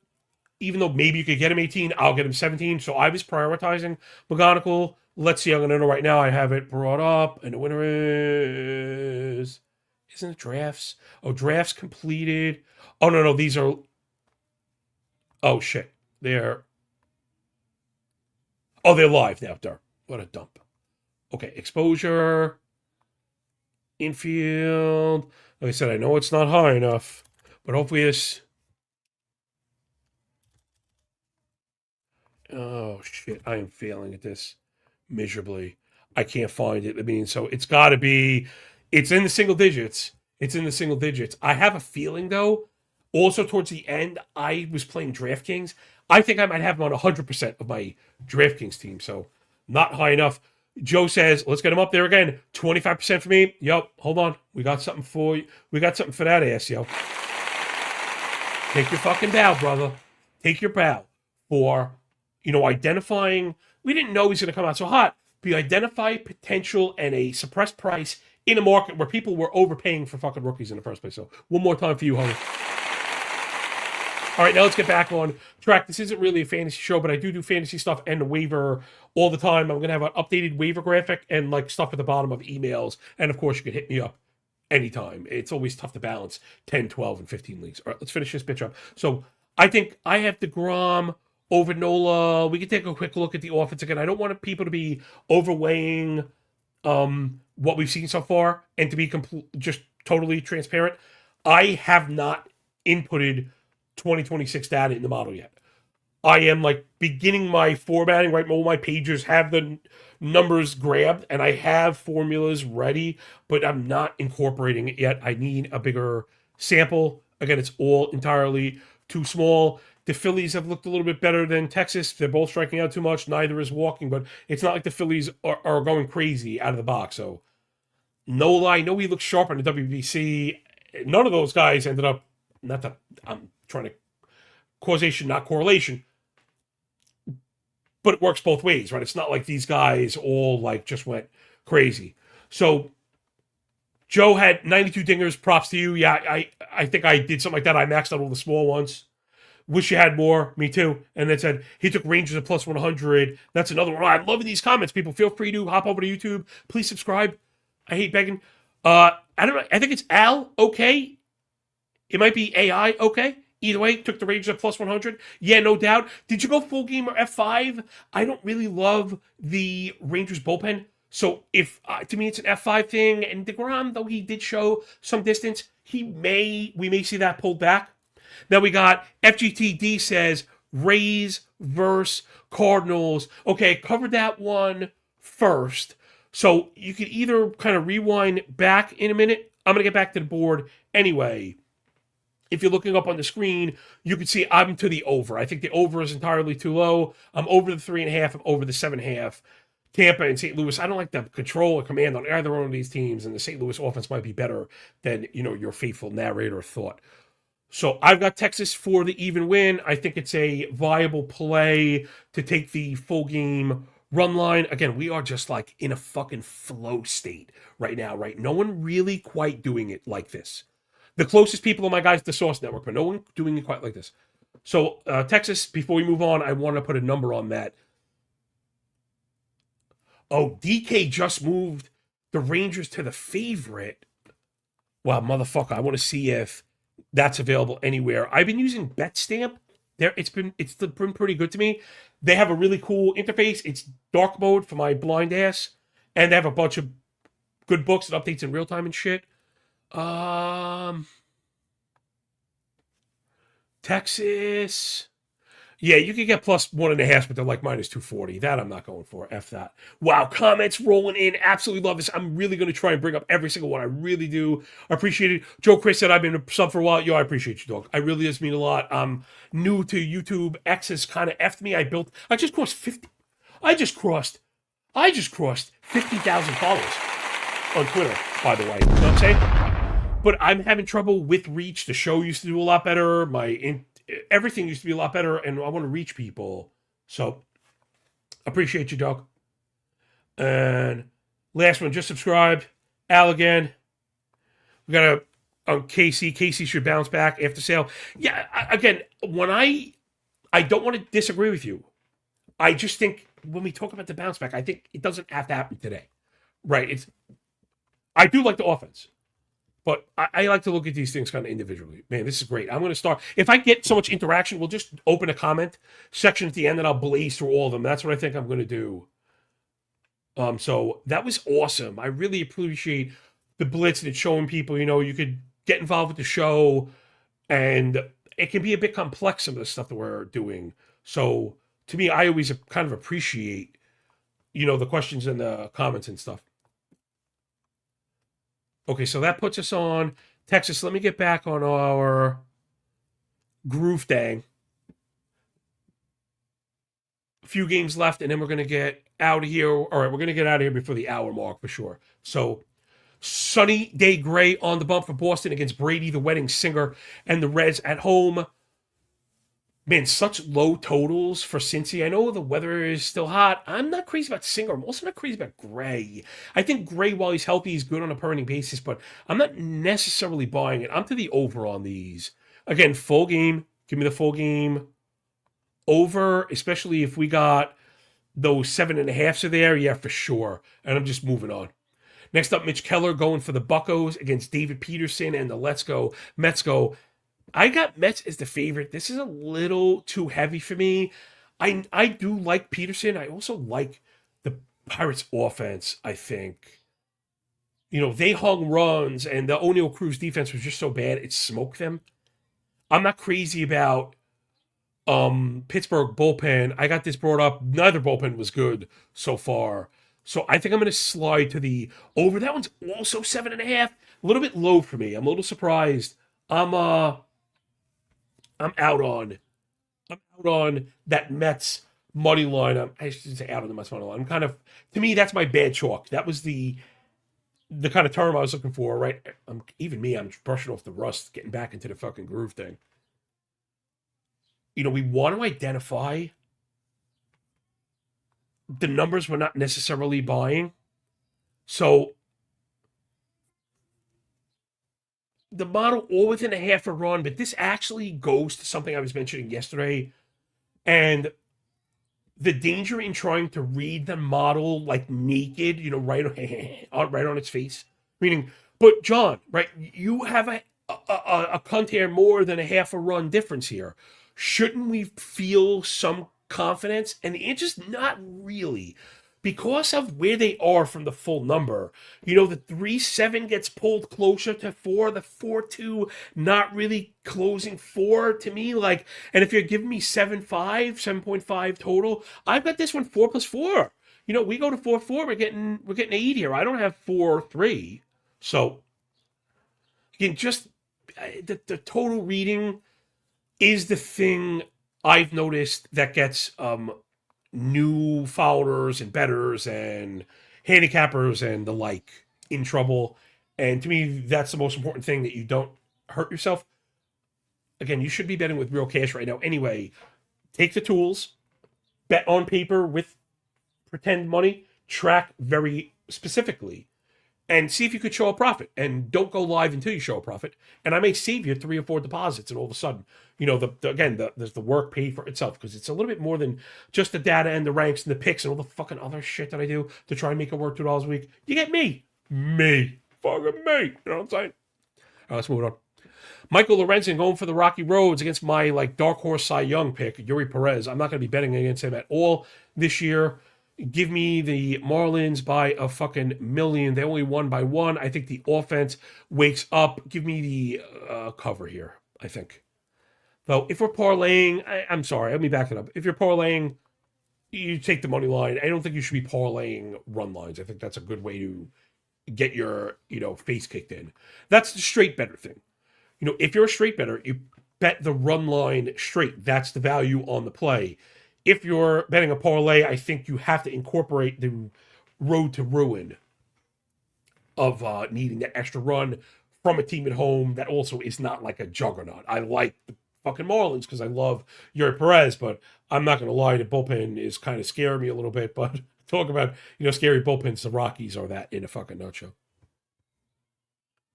even though maybe you could get him 18, I'll get him 17. So I was prioritizing McGonagall. Let's see, I'm going to know right now. I have it brought up, and the winner isn't it drafts? Oh, drafts completed. Oh, no, these are... Oh, shit. They're live now. Darn. What a dump. Okay, exposure. Infield. Like I said, I know it's not high enough, but hopefully this... Oh, shit. I am failing at this miserably. I can't find it. I mean, so it's got to be... It's in the single digits. I have a feeling, though, also towards the end, I was playing DraftKings. I think I might have him on 100% of my DraftKings team, so not high enough. Joe says, let's get him up there again. 25% for me. Yep, hold on. We got something for you. We got something for that ass, yo. Take your fucking bow, brother. Take your bow for, identifying. We didn't know he's going to come out so hot, but you identify potential and a suppressed price in a market where people were overpaying for fucking rookies in the first place. So one more time for you, homie. All right, now let's get back on track. This isn't really a fantasy show, but I do fantasy stuff and the waiver all the time. I'm going to have an updated waiver graphic and like stuff at the bottom of emails. And of course, you can hit me up anytime. It's always tough to balance 10, 12, and 15 leagues. All right, let's finish this bitch up. So I think I have DeGrom over Nola. We can take a quick look at the offense again. I don't want people to be overweighing what we've seen so far, and to be just totally transparent, I have not inputted 2026 data in the model yet. I am like beginning my formatting, right? All my pages have the numbers grabbed and I have formulas ready, but I'm not incorporating it yet. I need a bigger sample. Again, it's all entirely too small. The Phillies have looked a little bit better than Texas. They're both striking out too much. Neither is walking, but it's not like the Phillies are going crazy out of the box. So, no lie, no, he looks sharp on the WBC. None of those guys ended up, not that I'm trying to causation, not correlation, but it works both ways, right? It's not like these guys all like just went crazy. So Joe had 92 dingers. Props to you. Yeah, I think I did something like that. I maxed out all the small ones. Wish you had more. Me too. And then said he took Rangers at plus 100. That's another one. I'm loving these comments. People, feel free to hop over to YouTube. Please subscribe. I hate begging. I don't know. I think it's Al. Okay. It might be AI. Okay. Either way, took the Rangers at plus 100. Yeah, no doubt. Did you go full game or F5? I don't really love the Rangers bullpen. So if to me it's an F5 thing, and DeGrom, though he did show some distance, we may see that pulled back. Now we got FGTD says Rays versus Cardinals. Okay, covered that one first. So you could either kind of rewind back in a minute. I'm going to get back to the board anyway. If you're looking up on the screen, you can see I'm to the over. I think the over is entirely too low. I'm over the 3.5. I'm over the 7.5. Tampa and St. Louis, I don't like the control or command on either one of these teams, and the St. Louis offense might be better than, your faithful narrator thought. So I've got Texas for the even win. I think it's a viable play to take the full game run line. Again, we are just like in a fucking flow state right now, right? No one really quite doing it like this. The closest people are my guys, the Source Network, but no one doing it quite like this. So Texas, before we move on, I want to put a number on that. Oh, DK just moved the Rangers to the favorite. Wow, motherfucker, I want to see if that's available anywhere. I've been using BetStamp. It's been pretty good to me. They have a really cool interface. It's dark mode for my blind ass, and they have a bunch of good books that updates in real time and shit. Texas. Yeah, you can get plus 1.5, but they're like minus 240. That I'm not going for. F that. Wow, comments rolling in. Absolutely love this. I'm really going to try and bring up every single one. I really do appreciate it. Joe Chris said I've been a sub for a while. Yo, I appreciate you, dog. I really does mean a lot. I'm new to YouTube. X has kind of effed me. I just crossed 50. I just crossed 50,000 followers on Twitter, by the way. You know what I'm saying? But I'm having trouble with reach. The show used to do a lot better. Everything used to be a lot better, and I want to reach people. So, appreciate you, dog. And last one, just subscribe. Al again. We got Casey. Casey should bounce back after sale. Yeah, again, when I don't want to disagree with you. I just think when we talk about the bounce back, I think it doesn't have to happen today. Right? I do like the offense. But I like to look at these things kind of individually. Man, this is great. I'm going to start. If I get so much interaction, we'll just open a comment section at the end and I'll blaze through all of them. That's what I think I'm going to do. So that was awesome. I really appreciate the blitz and it's showing people, you could get involved with the show and it can be a bit complex, some of the stuff that we're doing. So to me, I always kind of appreciate, the questions and the comments and stuff. Okay, so that puts us on Texas. Let me get back on our groove thing. A few games left, and then we're going to get out of here. All right, we're going to get out of here before the hour mark for sure. So, sunny day gray on the bump for Boston against Brady, the wedding singer, and the Reds at home. Man, such low totals for Cincy. I know the weather is still hot. I'm not crazy about Singer. I'm also not crazy about Gray. I think Gray, while he's healthy, is good on a per inning basis, but I'm not necessarily buying it. I'm to the over on these. Again, full game. Give me the full game. Over, especially if we got those 7.5s are there. Yeah, for sure. And I'm just moving on. Next up, Mitch Keller going for the Buccos against David Peterson and the Let's Go Mets Go. I got Mets as the favorite. This is a little too heavy for me. I do like Peterson. I also like the Pirates offense, I think, they hung runs and the O'Neill Cruz defense was just so bad it smoked them. I'm not crazy about Pittsburgh bullpen. I got this brought up. Neither bullpen was good so far. So I think I'm going to slide to the over. That one's also 7.5. A little bit low for me. I'm a little surprised. I'm out on that Mets money line. I should say out on the Mets money line. I'm kind of, to me, that's my bad chalk. That was the kind of term I was looking for, right? Even me, I'm brushing off the rust, getting back into the fucking groove thing. We want to identify the numbers we're not necessarily buying. So the model all within a half a run, but this actually goes to something I was mentioning yesterday. And the danger in trying to read the model like naked, right right on its face. Meaning, but John, right, you have a cunt here more than a half a run difference here. Shouldn't we feel some confidence? And the answer's not really. Because of where they are from the full number, the 3-7 gets pulled closer to 4, the 4-2 not really closing 4 to me. Like, and if you're giving me 7.5 total, I've got this one 4 plus 4. We go to 4-4, we're getting 8 here. I don't have 4-3. So again, just the total reading is the thing I've noticed that gets new followers and bettors and handicappers and the like in trouble. And to me, that's the most important thing, that you don't hurt yourself. Again, you should be betting with real cash right now. Anyway, take the tools, bet on paper with pretend money, track very specifically, and see if you could show a profit. And don't go live until you show a profit. And I may save you 3 or 4 deposits, and all of a sudden, there's the work paid for itself, because it's a little bit more than just the data and the ranks and the picks and all the fucking other shit that I do to try and make it work $2 a week. You get me. Fucking me. You know what I'm saying? All right, let's move on. Michael Lorenzen going for the Rocky Roads against my dark horse Cy Young pick, Yuri Perez. I'm not going to be betting against him at all this year. Give me the Marlins by a fucking million. They only won by 1. I think the offense wakes up. Give me the cover here, I think. Though, if we're parlaying, I'm sorry, let me back it up. If you're parlaying, you take the money line. I don't think you should be parlaying run lines. I think that's a good way to get your, face kicked in. That's the straight better thing. If you're a straight better, you bet the run line straight. That's the value on the play. If you're betting a parlay, I think you have to incorporate the road to ruin of needing that extra run from a team at home that also is not like a juggernaut. I like the fucking Marlins because I love Yuri Perez, but I'm not going to lie, the bullpen is kind of scaring me a little bit. But talk about, scary bullpens, the Rockies are that in a fucking nutshell.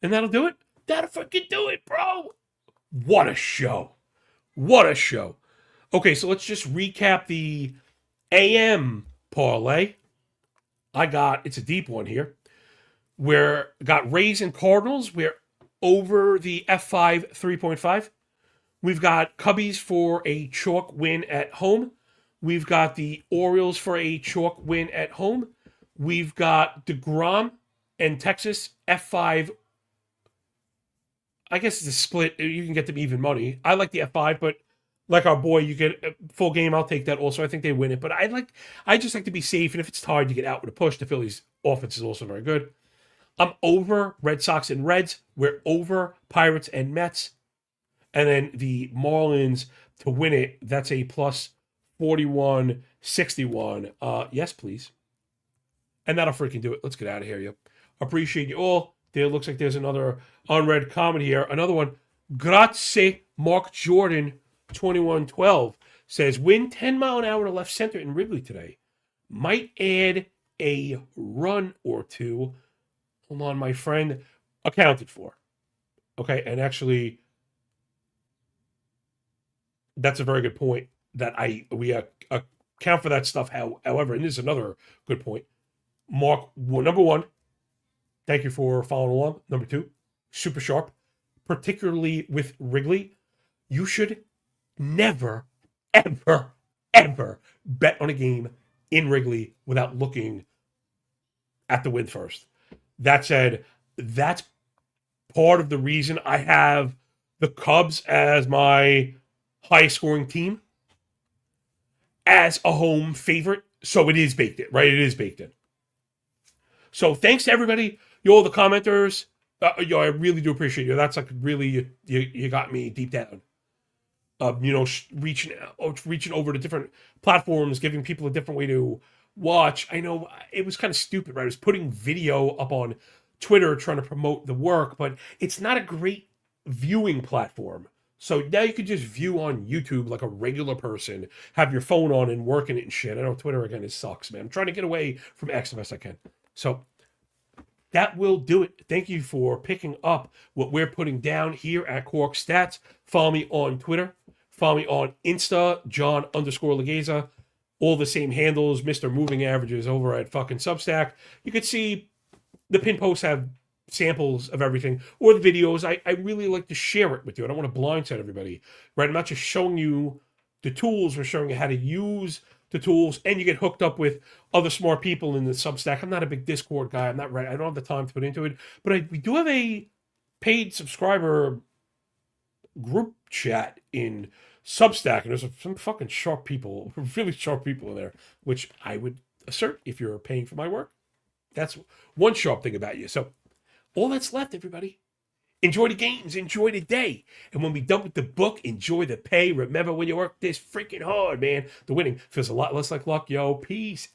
And that'll do it. That'll fucking do it, bro. What a show. What a show. Okay, so let's just recap the AM parlay. It's a deep one here. Got Rays and Cardinals. We're over the F5 3.5. We've got Cubbies for a chalk win at home. We've got the Orioles for a chalk win at home. We've got DeGrom and Texas F5. I guess it's a split. You can get them even money. I like the F5, but like our boy, you get a full game. I'll take that also. I think they win it, but I just like to be safe. And if it's tied, you get out with a push. The Phillies' offense is also very good. I'm over Red Sox and Reds. We're over Pirates and Mets. And then the Marlins to win it, that's a plus 41.61. Yes, please. And that'll freaking do it. Let's get out of here, yep. Appreciate you all. There looks like there's another unread comment here. Another one. Grazie, Mark Jordan, 2112 says, win 10 mile an hour to left center in Wrigley today. Might add a run or two. Hold on, my friend. Accounted for. Okay, and actually, that's a very good point that we account for that stuff. However, and this is another good point. Mark, number 1, thank you for following along. Number 2, super sharp, particularly with Wrigley. You should never, ever, ever bet on a game in Wrigley without looking at the win first. That said, that's part of the reason I have the Cubs as my highest scoring team as a home favorite. So it is baked in, right? It is baked in. So thanks to everybody, all the commenters. I really do appreciate you. That's like really, you got me deep down. Reaching over to different platforms, giving people a different way to watch. I know it was kind of stupid, right? I was putting video up on Twitter trying to promote the work, but it's not a great viewing platform. So now you can just view on YouTube like a regular person, have your phone on and working it and shit. I know Twitter, again, it sucks, man. I'm trying to get away from X the best I can. So that will do it. Thank you for picking up what we're putting down here at Corked Stats. Follow me on Twitter. Follow me on Insta, John_Legeza. All the same handles, Mr. Moving Averages over at fucking Substack. You could see the pin posts have samples of everything, or the videos. I really like to share it with you. I don't want to blindside everybody, right? I'm not just showing you the tools, we're showing you how to use the tools, and you get hooked up with other smart people in the Substack. I'm not a big Discord guy. I'm not right. I don't have the time to put into it, but we do have a paid subscriber group chat in Substack, and there's some fucking sharp people, really sharp people in there, which I would assert if you're paying for my work. That's one sharp thing about you. So all that's left, everybody. Enjoy the games, enjoy the day. And when we're done with the book, enjoy the pay. Remember, when you work this freaking hard, man, the winning feels a lot less like luck, yo. Peace